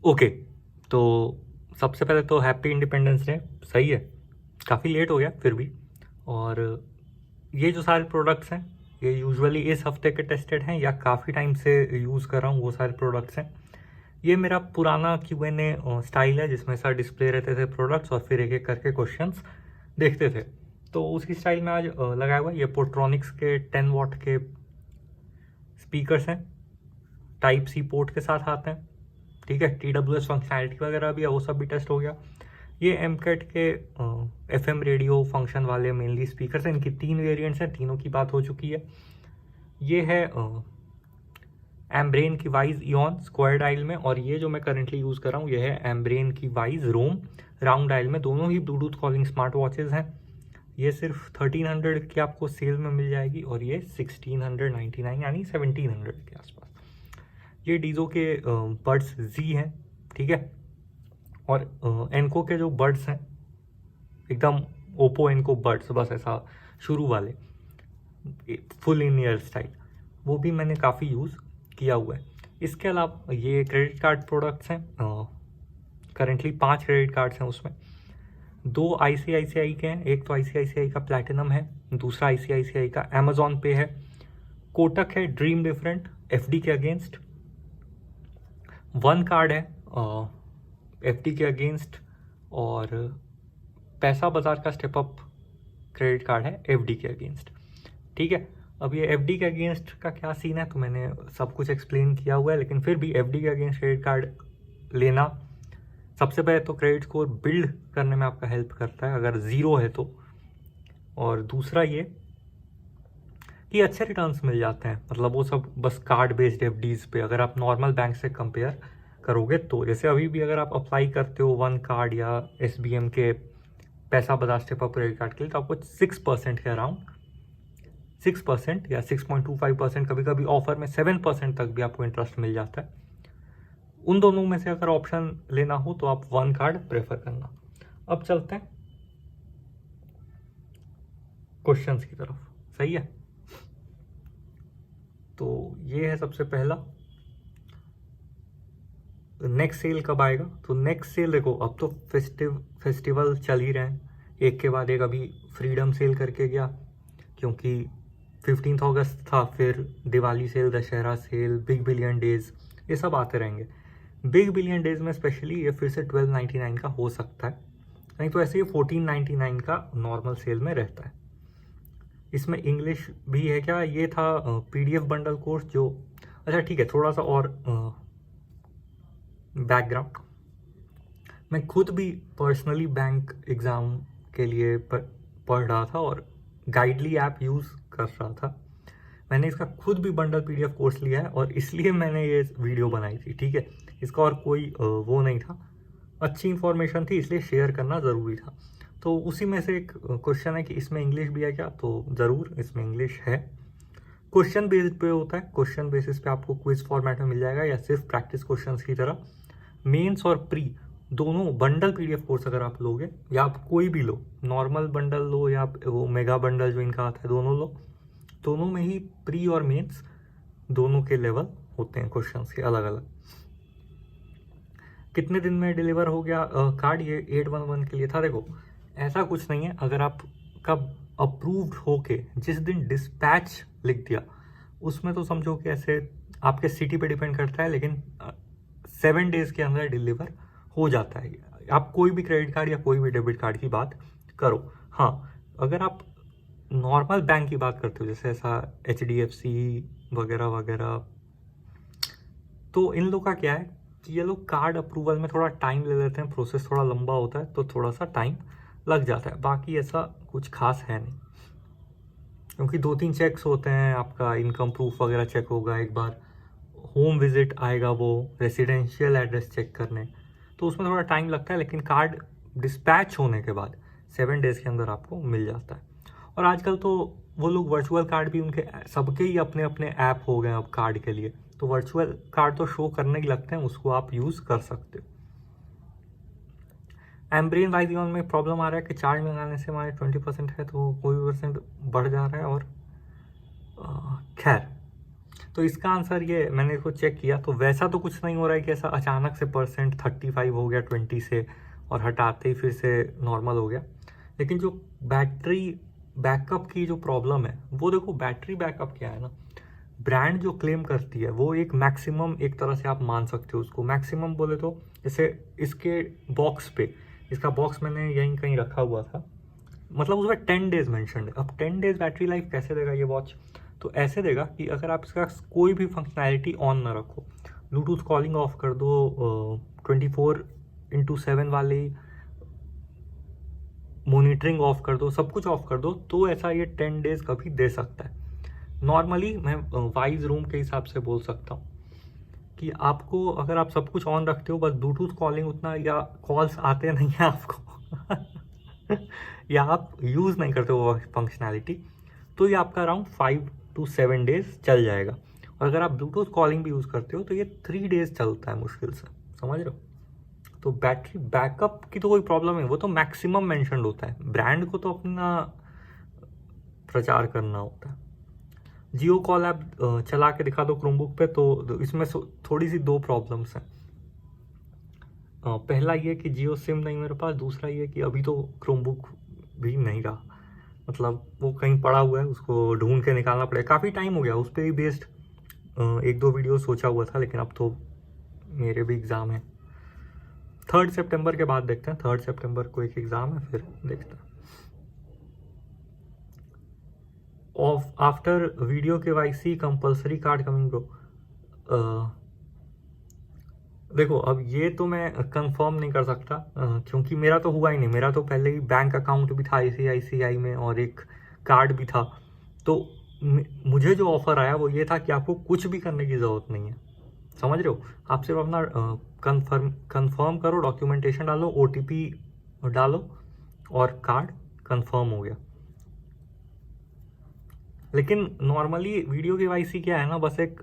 Okay, तो सबसे पहले तो हैप्पी इंडिपेंडेंस डे। सही है, काफ़ी लेट हो गया फिर भी। और ये जो सारे प्रोडक्ट्स हैं ये यूजुअली इस हफ्ते के टेस्टेड हैं या काफ़ी टाइम से यूज़ कर रहा हूँ, वो सारे प्रोडक्ट्स हैं। ये मेरा पुराना Q&A स्टाइल है जिसमें सर डिस्प्ले रहते थे प्रोडक्ट्स और फिर एक एक करके क्वेश्चंस देखते थे। तो उसी स्टाइल में आज लगाया हुआ है। ये पोर्ट्रॉनिक्स के 10 वॉट के स्पीकर्स हैं, टाइप सी पोर्ट के साथ आते हैं। ठीक है, TWS फंक्शनैलिटी वगैरह भी है, वो सब भी टेस्ट हो गया। ये MCAT के FM रेडियो फंक्शन वाले मेनली स्पीकर्स हैं। इनकी 3 वेरिएंट्स हैं, तीनों की बात हो चुकी है। ये है एम्ब्रेन की वाइज इॉन स्क्वायर डायल में, और ये जो मैं करंटली यूज़ कर रहा हूँ ये है एम्ब्रेन की वाइज रोम राउंड डायल में। दोनों ही ब्लूटूथ कॉलिंग स्मार्ट वॉचेज़ हैं। ये सिर्फ 1300 की आपको सेल में मिल जाएगी और ये 1699 यानी 1700 के आसपास। ये डीजो के बड्स जी हैं, ठीक है। और एनको के जो बड्स हैं एकदम ओप्पो एनको बड्स, बस ऐसा शुरू वाले फुल इन ईयर स्टाइल, वो भी मैंने काफ़ी यूज़ किया हुआ है। इसके अलावा ये क्रेडिट कार्ड प्रोडक्ट्स हैं। करेंटली 5 क्रेडिट कार्ड्स हैं उसमें। 2 ICICI के हैं, एक तो ICICI का प्लैटिनम है, दूसरा ICICI का अमेजॉन पे है। कोटक है ड्रीम डिफरेंट FD के अगेंस्ट। 1 कार्ड है FD के अगेंस्ट, और पैसा बाजार का स्टेप अप क्रेडिट कार्ड है FD के अगेंस्ट। ठीक है, अब ये FD के अगेंस्ट का क्या सीन है तो मैंने सब कुछ एक्सप्लेन किया हुआ है, लेकिन फिर भी FD के अगेंस्ट क्रेडिट कार्ड लेना सबसे पहले तो क्रेडिट स्कोर बिल्ड करने में आपका हेल्प करता है अगर ज़ीरो है तो। और दूसरा ये कि अच्छे रिटर्न्स मिल जाते हैं, मतलब वो सब बस कार्ड बेस्ड FDs पे अगर आप नॉर्मल बैंक से कंपेयर करोगे तो। जैसे अभी भी अगर आप अप्लाई करते हो 1 कार्ड या SBM के पैसा बाजार स्टेप अप क्रेडिट कार्ड के लिए तो आपको 6% के अराउंड, 6% या 6.25%, कभी कभी ऑफर में 7% तक भी आपको इंटरेस्ट मिल जाता है। उन दोनों में से अगर ऑप्शन लेना हो तो आप 1 कार्ड प्रेफर करना। अब चलते हैं क्वेश्चंस की तरफ। सही है, तो ये है सबसे पहला, नेक्स्ट सेल कब आएगा। तो नेक्स्ट सेल देखो, अब तो फेस्टिवल चल ही रहे हैं, एक के बाद एक। अभी फ्रीडम सेल करके गया क्योंकि 15 अगस्त था, फिर Diwali sale, Dussehra sale, big billion days, ये सब आते रहेंगे। बिग बिलियन डेज में स्पेशली ये फिर से 1299 का हो सकता है, नहीं तो ऐसे ही 1499 का नॉर्मल सेल में रहता है। इसमें इंग्लिश भी है क्या, ये था PDF बंडल कोर्स जो, अच्छा ठीक है, थोड़ा सा और बैकग्राउंड। मैं खुद भी पर्सनली बैंक एग्ज़ाम के लिए पढ़ रहा था और गाइडली ऐप यूज़ कर रहा था। मैंने इसका खुद भी बंडल PDF कोर्स लिया है और इसलिए मैंने ये वीडियो बनाई थी, ठीक है। इसका और कोई वो नहीं था, अच्छी इन्फॉर्मेशन थी इसलिए शेयर करना ज़रूरी था। तो उसी में से एक क्वेश्चन है कि इसमें इंग्लिश भी है क्या, तो ज़रूर इसमें इंग्लिश है। क्वेश्चन बेस्ड पे होता है, क्वेश्चन बेसिस पे आपको क्विज फॉर्मेट में मिल जाएगा या सिर्फ प्रैक्टिस क्वेश्चंस की तरह। मेंस और प्री दोनों बंडल PDF कोर्स अगर आप लोगे, या आप कोई भी लो, नॉर्मल बंडल लो या वो मेगा बंडल जो इनका आता है, दोनों लो, दोनों में ही प्री और मेंस दोनों के लेवल होते हैं क्वेश्चंस के अलग अलग। कितने दिन में डिलीवर हो गया कार्ड, ये 811 के लिए था। देखो ऐसा कुछ नहीं है, अगर आप कब अप्रूव्ड होके जिस दिन डिस्पैच लिख दिया उसमें तो समझो कि ऐसे आपके सिटी पे डिपेंड करता है, लेकिन 7 डेज के अंदर डिलीवर हो जाता है। आप कोई भी क्रेडिट कार्ड या कोई भी डेबिट कार्ड की बात करो। हाँ, अगर आप नॉर्मल बैंक की बात करते हो जैसे ऐसा HDFC वगैरह वगैरह, तो इन लोग का क्या है कि ये लोग कार्ड अप्रूवल में थोड़ा टाइम ले लेते हैं, प्रोसेस थोड़ा लंबा होता है तो थोड़ा सा टाइम लग जाता है। बाकी ऐसा कुछ खास है नहीं, क्योंकि 2-3 चेक्स होते हैं, आपका इनकम प्रूफ वगैरह चेक होगा, एक बार होम विजिट आएगा वो रेसिडेंशियल एड्रेस चेक करने, तो उसमें थोड़ा टाइम लगता है। लेकिन कार्ड डिस्पैच होने के बाद 7 डेज़ के अंदर आपको मिल जाता है। और आजकल तो वो लोग वर्चुअल कार्ड भी, उनके सबके ही अपने अपने ऐप हो गए अब कार्ड के लिए, तो वर्चुअल कार्ड तो शो करने ही लगते हैं, उसको आप यूज़ कर सकते हो। एम्ब्रेन वाइजियन में प्रॉब्लम आ रहा है कि चार्ज लगाने से हमारे 20% है तो कोई परसेंट बढ़ जा रहा है। और खैर तो इसका आंसर ये, मैंने इसको चेक किया तो वैसा तो कुछ नहीं हो रहा है कि ऐसा अचानक से परसेंट 35 हो गया 20 से और हटाते ही फिर से नॉर्मल हो गया। लेकिन जो बैटरी बैकअप की जो प्रॉब्लम है वो देखो, बैटरी बैकअप क्या है ना, ब्रांड जो क्लेम करती है वो एक मैक्सिमम, एक तरह से आप मान सकते हो उसको मैक्सिमम बोले तो। जैसे इसके बॉक्स पे, इसका बॉक्स मैंने यहीं कहीं रखा हुआ था, मतलब उसमें 10 डेज मैंशनड है। अब 10 डेज बैटरी लाइफ कैसे देगा ये वॉच? तो ऐसे देगा कि अगर आप इसका कोई भी फंक्शनैलिटी ऑन ना रखो, ब्लूटूथ कॉलिंग ऑफ कर दो, 24/7 वाली मॉनिटरिंग ऑफ कर दो, सब कुछ ऑफ कर दो, तो ऐसा ये 10 डेज कभी दे सकता है। नॉर्मली मैं वाइज रूम के हिसाब से बोल सकता हूँ कि आपको, अगर आप सब कुछ ऑन रखते हो बस ब्लूटूथ कॉलिंग उतना, या कॉल्स आते नहीं हैं आपको या आप यूज़ नहीं करते हो फंक्शनैलिटी, तो ये आपका अराउंड 5 to 7 डेज चल जाएगा। और अगर आप ब्लूटूथ कॉलिंग भी यूज़ करते हो तो ये 3 डेज चलता है मुश्किल से, समझ रहे हो? तो बैटरी बैकअप की तो कोई प्रॉब्लम है, वो तो मैक्सिमम मेंशन्ड होता है, ब्रांड को तो अपना प्रचार करना होता है। जियो कॉल ऐप चला के दिखा दो क्रोमबुक पे, तो इसमें थोड़ी सी 2 प्रॉब्लम्स हैं। पहला ये कि जियो सिम नहीं मेरे पास, दूसरा ये कि अभी तो क्रोमबुक भी नहीं रहा, मतलब वो कहीं पड़ा हुआ है, उसको ढूंढ के निकालना पड़ेगा। काफ़ी टाइम हो गया उस पर ही बेस्ड 1-2 वीडियो सोचा हुआ था, लेकिन अब तो मेरे भी एग्ज़ाम है। 3 सितंबर के बाद देखते हैं, 3 सितंबर को एक एग्ज़ाम है, फिर देखते हैं। Of after video KYC compulsory card coming bro, देखो अब ये तो मैं कंफर्म नहीं कर सकता, क्योंकि मेरा तो हुआ ही नहीं। मेरा तो पहले ही बैंक अकाउंट भी था ICICI में और एक कार्ड भी था, तो मुझे जो ऑफर आया वो ये था कि आपको कुछ भी करने की ज़रूरत नहीं है, समझ रहे हो? आप सिर्फ अपना कंफर्म करो, डॉक्यूमेंटेशन डालो, OTP डालो और कार्ड कंफर्म हो गया। लेकिन नॉर्मली वीडियो KYC क्या है ना, बस एक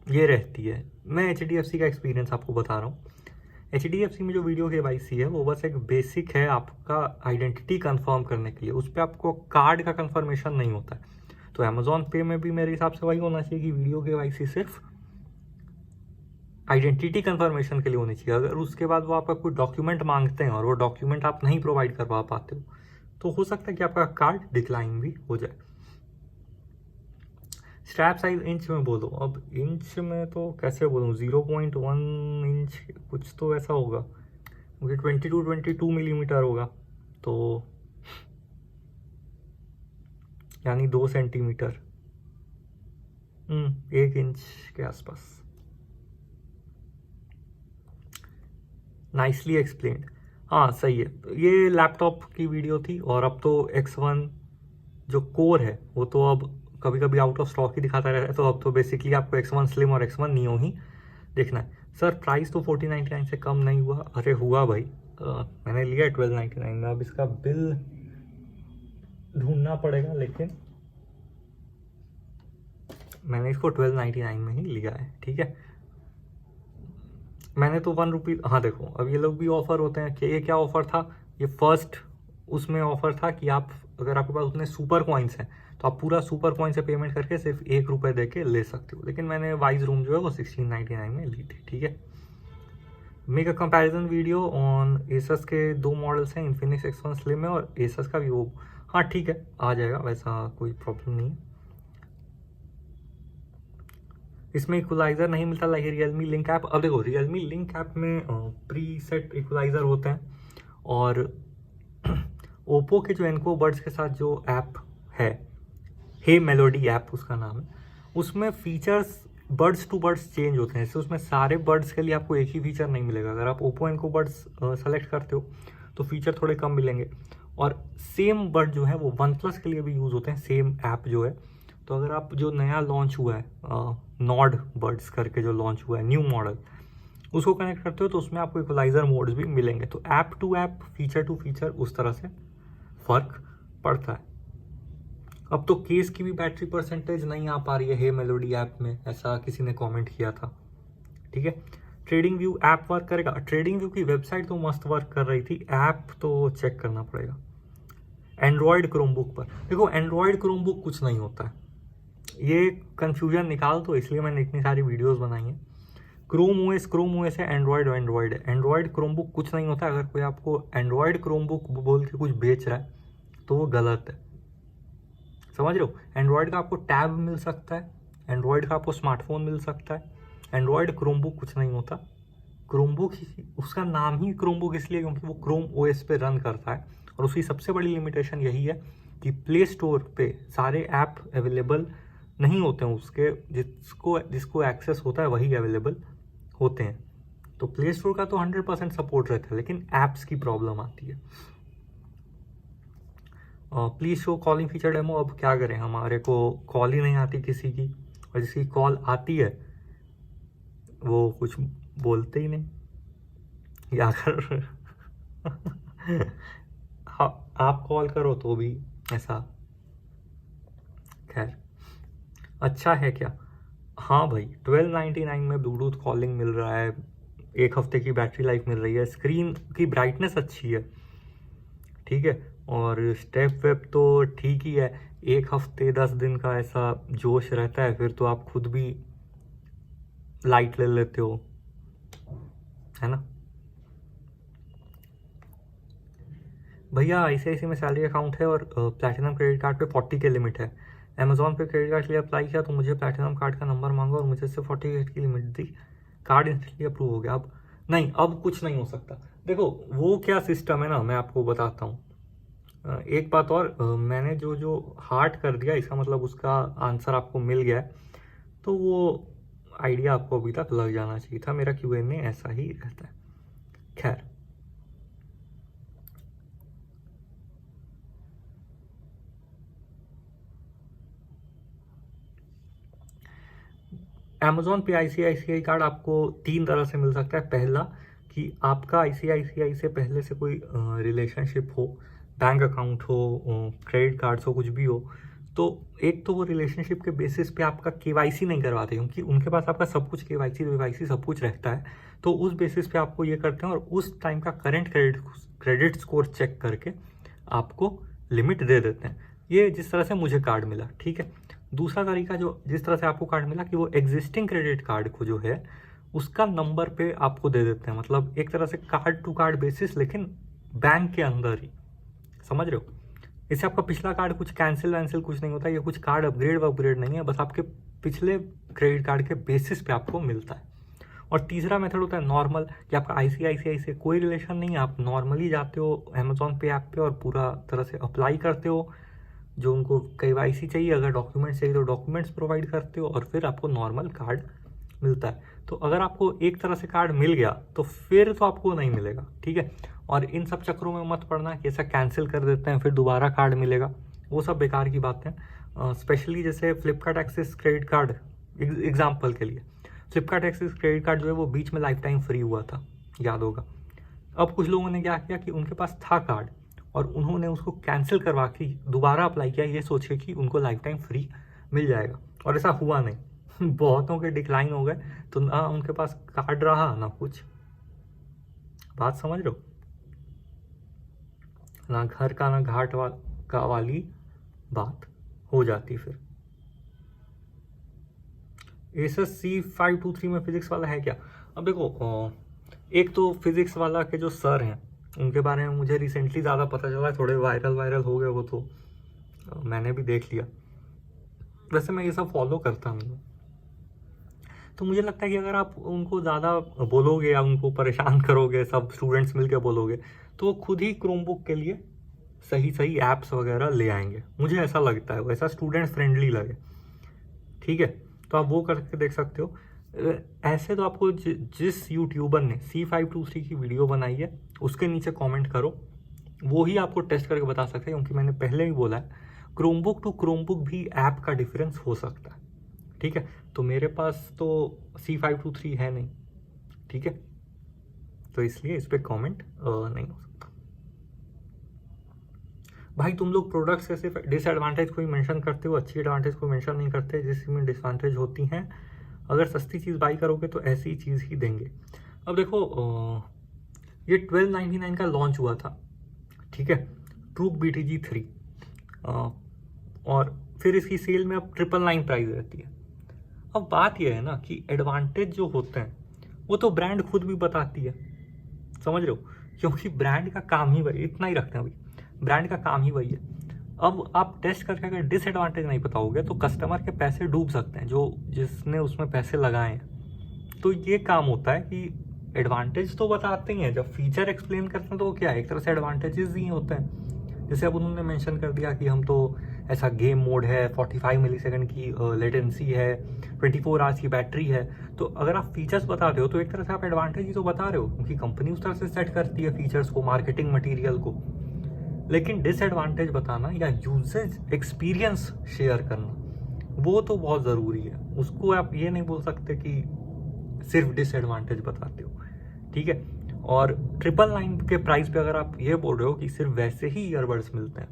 ये रहती है। मैं HDFC का एक्सपीरियंस आपको बता रहा हूँ। HDFC में जो वीडियो KYC है वो बस एक बेसिक है आपका आइडेंटिटी कंफर्म करने के लिए, उस पर आपको कार्ड का कंफर्मेशन नहीं होता है। तो अमेजॉन पे में भी मेरे हिसाब से वही होना चाहिए कि वीडियो KYC सिर्फ आइडेंटिटी कंफर्मेशन के लिए होनी चाहिए। अगर उसके बाद वो आपका कोई डॉक्यूमेंट मांगते हैं और वो डॉक्यूमेंट आप नहीं प्रोवाइड करवा पाते हो, तो हो सकता है कि आपका कार्ड डिक्लाइन भी हो जाए। स्ट्रैप साइज इंच में बोलो, अब इंच में तो कैसे बोलूँ, 0.1 इंच कुछ तो ऐसा होगा, क्योंकि 22 मिलीमीटर होगा, तो यानी 2 सेंटीमीटर, 1 इंच के आसपास। नाइसली एक्सप्लेन्ड, हाँ सही है। तो ये लैपटॉप की वीडियो थी, और अब तो X1 जो कोर है वो तो अब कभी कभी आउट ऑफ स्टॉक ही दिखाता रहता है, तो अब तो बेसिकली आपको X1 स्लिम और X1 नियो ही देखना है। सर प्राइस तो 1499 से कम नहीं हुआ? अरे हुआ भाई, मैंने लिया 1299 में। अब इसका बिल ढूंढना पड़ेगा, लेकिन मैंने इसको 1299 में ही लिया है, ठीक है। मैंने तो 1 रुपी, हाँ देखो अब ये लोग भी ऑफर होते हैं कि ये क्या ऑफर था, ये फर्स्ट उसमें ऑफर था कि आप, अगर आपके पास उतने सुपर कॉइन्स हैं तो आप पूरा सुपर कॉइन से पेमेंट करके सिर्फ 1 रुपये दे के ले सकते हो। लेकिन मैंने वाइज रूम जो है वो 1699 में ली थी, ठीक है। Make a comparison video on Asus के 2 मॉडल्स हैं, इन्फिनिक्स X1 स्लिम है और एसस का वीवो। हाँ ठीक है, आ जाएगा, वैसा कोई प्रॉब्लम नहीं है। इसमें इक्वलाइज़र नहीं मिलता लाइक रियलमी लिंक ऐप। अब देखो रियलमी लिंक ऐप में प्री सेट इक्वलाइज़र होते हैं, और ओप्पो के जो एनको बर्ड्स के साथ जो ऐप है, हे मेलोडी ऐप उसका नाम है, उसमें features birds to birds change होते हैं। जैसे उसमें सारे बर्ड्स के लिए आपको एक ही फीचर नहीं मिलेगा। अगर आप ओप्पो एनको बर्ड्स सेलेक्ट करते हो तो फीचर थोड़े कम मिलेंगे, और सेम बर्ड जो है वो OnePlus के लिए भी यूज़ होते हैं, सेम ऐप जो है। तो अगर आप जो नया लॉन्च हुआ है नॉड बर्ड्स करके जो लॉन्च हुआ है न्यू मॉडल, उसको कनेक्ट करते हो तो उसमें आपको इक्वलाइज़र मोड्स भी मिलेंगे। तो app to app, feature to feature उस तरह से फ़र्क पड़ता है। अब तो केस की भी बैटरी परसेंटेज नहीं आ पा रही है हे मेलोडी ऐप में, ऐसा किसी ने कमेंट किया था, ठीक है। ट्रेडिंग व्यू ऐप वर्क करेगा? ट्रेडिंग व्यू की वेबसाइट तो मस्त वर्क कर रही थी, ऐप तो चेक करना पड़ेगा। एंड्रॉयड क्रोमबुक पर देखो, एंड्रॉयड क्रोमबुक कुछ नहीं होता है, ये कन्फ्यूजन निकाल दो, इसलिए मैंने इतनी सारी वीडियोस बनाई हैं। क्रोम ओएस है, एंड्रॉयड है। एंड्रॉयड क्रोमबुक कुछ नहीं होता। अगर कोई आपको एंड्रॉयड क्रोमबुक बोल के कुछ बेच रहा है तो वो गलत है, समझ रहे हो। एंड्रॉयड का आपको टैब मिल सकता है, एंड्रॉयड का आपको स्मार्टफोन मिल सकता है। एंड्रॉयड क्रोमबुक कुछ नहीं होता। क्रोमबुक उसका नाम ही क्रोमबुक इसलिए क्योंकि वो क्रोम ओएस पे रन करता है, और उसकी सबसे बड़ी लिमिटेशन यही है कि प्ले स्टोर पे सारे ऐप अवेलेबल नहीं होते हैं उसके, जिसको एक्सेस होता है वही अवेलेबल होते हैं। तो प्ले स्टोर का तो 100% सपोर्ट रहता है, लेकिन ऐप्स की प्रॉब्लम आती है। Please show calling feature demo. अब क्या करें, हमारे को कॉल ही नहीं आती किसी की, और जिसकी कॉल आती है वो कुछ बोलते ही नहीं, या अगर हाँ, आप कॉल करो तो भी ऐसा। खैर, अच्छा है क्या? हाँ भाई, 1299 में ब्लूटूथ कॉलिंग मिल रहा है, 1 हफ्ते की बैटरी लाइफ मिल रही है, स्क्रीन की ब्राइटनेस अच्छी है, ठीक है, और स्टेप वेब तो ठीक ही है। 1 हफ्ते 10 दिन का ऐसा जोश रहता है, फिर तो आप खुद भी लाइट ले लेते हो, है ना। भैया ICICI में सैलरी अकाउंट है और प्लैटिनम क्रेडिट कार्ड पे 40 के लिमिट है। अमेजोन पे क्रेडिट कार्ड के लिए अप्लाई किया तो मुझे प्लैटिनम कार्ड का नंबर मांगा और मुझे सिर्फ 48 की लिमिट दी, कार्ड इंस्टेंटली अप्रूव हो गया। अब नहीं, अब कुछ नहीं हो सकता। देखो वो क्या सिस्टम है ना, मैं आपको बताता हूँ। एक बात और, मैंने जो हार्ट कर दिया, इसका मतलब उसका आंसर आपको मिल गया है, तो वो आइडिया आपको अभी तक लग जाना चाहिए था। मेरा Q&A में ऐसा ही रहता है। खैर, अमेजोन पे ICICI कार्ड आपको 3 तरह से मिल सकता है। पहला कि आपका ICICI से पहले से कोई रिलेशनशिप हो, बैंक अकाउंट हो, क्रेडिट कार्ड्स हो, कुछ भी हो, तो एक तो वो रिलेशनशिप के बेसिस पे आपका KYC नहीं करवाते, क्योंकि उनके पास आपका सब कुछ KYC सब कुछ रहता है। तो उस बेसिस पे आपको ये करते हैं और उस टाइम का करंट क्रेडिट स्कोर चेक करके आपको लिमिट दे देते हैं। ये जिस तरह से मुझे कार्ड मिला, ठीक है। दूसरा तरीका जो जिस तरह से आपको कार्ड मिला कि वो एग्जिस्टिंग क्रेडिट कार्ड को जो है उसका नंबर पे आपको दे देते हैं, मतलब एक तरह से कार्ड टू कार्ड बेसिस, लेकिन बैंक के अंदर ही, समझ रहे हो। इससे आपका पिछला कार्ड कुछ कैंसिल कुछ नहीं होता, ये कुछ कार्ड अपग्रेड नहीं है, बस आपके पिछले क्रेडिट कार्ड के बेसिस पे आपको मिलता है। और तीसरा मेथड होता है नॉर्मल, कि आपका ICICI से कोई रिलेशन नहीं है, आप नॉर्मली जाते हो अमेजोन पे ऐप पे और पूरा तरह से अप्लाई करते हो, जो उनको KYC चाहिए, अगर डॉक्यूमेंट्स चाहिए तो डॉक्यूमेंट्स प्रोवाइड करते हो, और फिर आपको नॉर्मल कार्ड मिलता है। तो अगर आपको एक तरह से कार्ड मिल गया तो फिर तो आपको नहीं मिलेगा, ठीक है। और इन सब चक्करों में मत पड़ना कि ऐसा कैंसिल कर देते हैं फिर दोबारा कार्ड मिलेगा, वो सब बेकार की बात है। स्पेशली जैसे Flipkart axis credit card, example के लिए फ्लिपकार्ट एक्सिस क्रेडिट कार्ड जो है वो बीच में लाइफ टाइम फ्री हुआ था, याद होगा। अब कुछ लोगों ने क्या किया कि उनके पास था कार्ड और उन्होंने उसको कैंसिल करवा के दोबारा अप्लाई किया, ये सोच के कि उनको लाइफ टाइम फ्री मिल जाएगा, और ऐसा हुआ नहीं। बहुतों के डिक्लाइन हो गए, तो ना उनके पास कार्ड रहा ना कुछ। बात समझ रहे हो, ना घर का ना घाट का वाली बात हो जाती फिर। एसएस C523 में फिजिक्स वाला है क्या? अब देखो, एक तो फिजिक्स वाला के जो सर हैं उनके बारे में मुझे रिसेंटली ज़्यादा पता चला है, थोड़े वायरल हो गए वो, तो मैंने भी देख लिया। वैसे मैं ये सब फॉलो करता हूँ, तो मुझे लगता है कि अगर आप उनको ज़्यादा बोलोगे या उनको परेशान करोगे, सब स्टूडेंट्स मिलकर बोलोगे, तो वो खुद ही क्रोमबुक के लिए सही ऐप्स वगैरह ले आएंगे, मुझे ऐसा लगता है, वैसा स्टूडेंट फ्रेंडली लगे, ठीक है। तो आप वो करके देख सकते हो। ऐसे तो आपको जिस यूट्यूबर ने C523 की वीडियो बनाई है उसके नीचे कमेंट करो, वो ही आपको टेस्ट करके बता सकते हैं, क्योंकि मैंने पहले भी बोला है क्रोमबुक टू क्रोमबुक भी ऐप का डिफरेंस हो सकता है, ठीक है। तो मेरे पास तो C523 है नहीं, ठीक है, तो इसलिए इस पर कॉमेंट नहीं हो सकता। भाई तुम लोग प्रोडक्ट्स के सिर्फ डिसएडवांटेज को ही मेंशन करते हो, अच्छी एडवांटेज को मेंशन नहीं करते, जिसमें डिसएडवांटेज होती हैं। अगर सस्ती चीज़ बाई करोगे तो ऐसी चीज़ ही देंगे। अब देखो, ये 1299 का लॉन्च हुआ था, ठीक है, ट्रूक BTG 3, और फिर इसकी सेल में अब 999 प्राइस रहती है। अब बात यह है ना कि एडवांटेज जो होते हैं वो तो ब्रांड खुद भी बताती है, समझ रहे हो, क्योंकि ब्रांड का काम ही वही, इतना ही रखते हैं भाई, ब्रांड का काम ही वही है। अब आप टेस्ट करके अगर डिसएडवांटेज नहीं बताओगे तो कस्टमर के पैसे डूब सकते हैं, जो जिसने उसमें पैसे लगाए हैं। तो ये काम होता है कि एडवांटेज तो बताते ही हैं, जब फीचर एक्सप्लेन करते हैं तो वो क्या है, एक तरह से एडवांटेजेस ही होते हैं। जैसे अब उन्होंने मेंशन कर दिया कि हम तो ऐसा गेम मोड है, 45 मिली सेकेंड की लेटेंसी है, 24 आवर्स की बैटरी है। तो अगर आप फीचर्स बता रहे हो तो एक तरह से आप एडवांटेज ही तो बता रहे हो, क्योंकि कंपनी उस तरह से सेट करती है फीचर्स को, मार्केटिंग मटेरियल को। लेकिन डिसएडवांटेज बताना या यूजेज एक्सपीरियंस शेयर करना वो तो बहुत ज़रूरी है, उसको आप ये नहीं बोल सकते कि सिर्फ डिसएडवांटेज बताते हो, ठीक है। और 999 के प्राइस पे अगर आप ये बोल रहे हो कि सिर्फ वैसे ही ईयरबड्स मिलते हैं,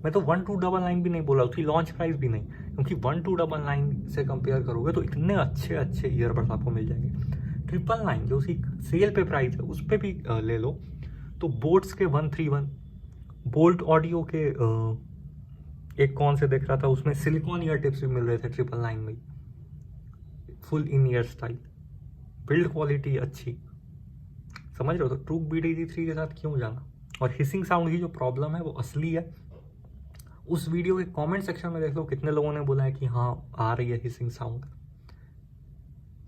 मैं तो 1299 भी नहीं बोला, उसकी लॉन्च प्राइस भी नहीं, क्योंकि 1299 से कंपेयर करोगे तो इतने अच्छे अच्छे ईयरबड्स आपको मिल जाएंगे। 999 जो उसकी सेल पे प्राइस है उस पर भी ले लो तो बोट्स के 131, बोल्ट ऑडियो के एक कौन से देख रहा था उसमें सिलिकॉन ईयर टिप्स भी मिल रहे थे 999 में, full in year style, build quality अच्छी, समझ रहे हो। तो ट्रूक BDG3 के साथ क्यों जाना। और हिसिंग साउंड की जो प्रॉब्लम है वो असली है, उस वीडियो के कमेंट सेक्शन में देख लो कितने लोगों ने बोला है कि हाँ आ रही है हिसिंग साउंड।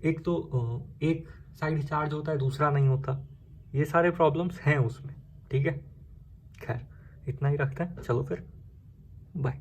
एक तो एक साइड चार्ज होता है, दूसरा नहीं होता, ये सारे प्रॉब्लम्स हैं उसमें, ठीक है। खैर इतना ही रखते हैं, चलो फिर बाय।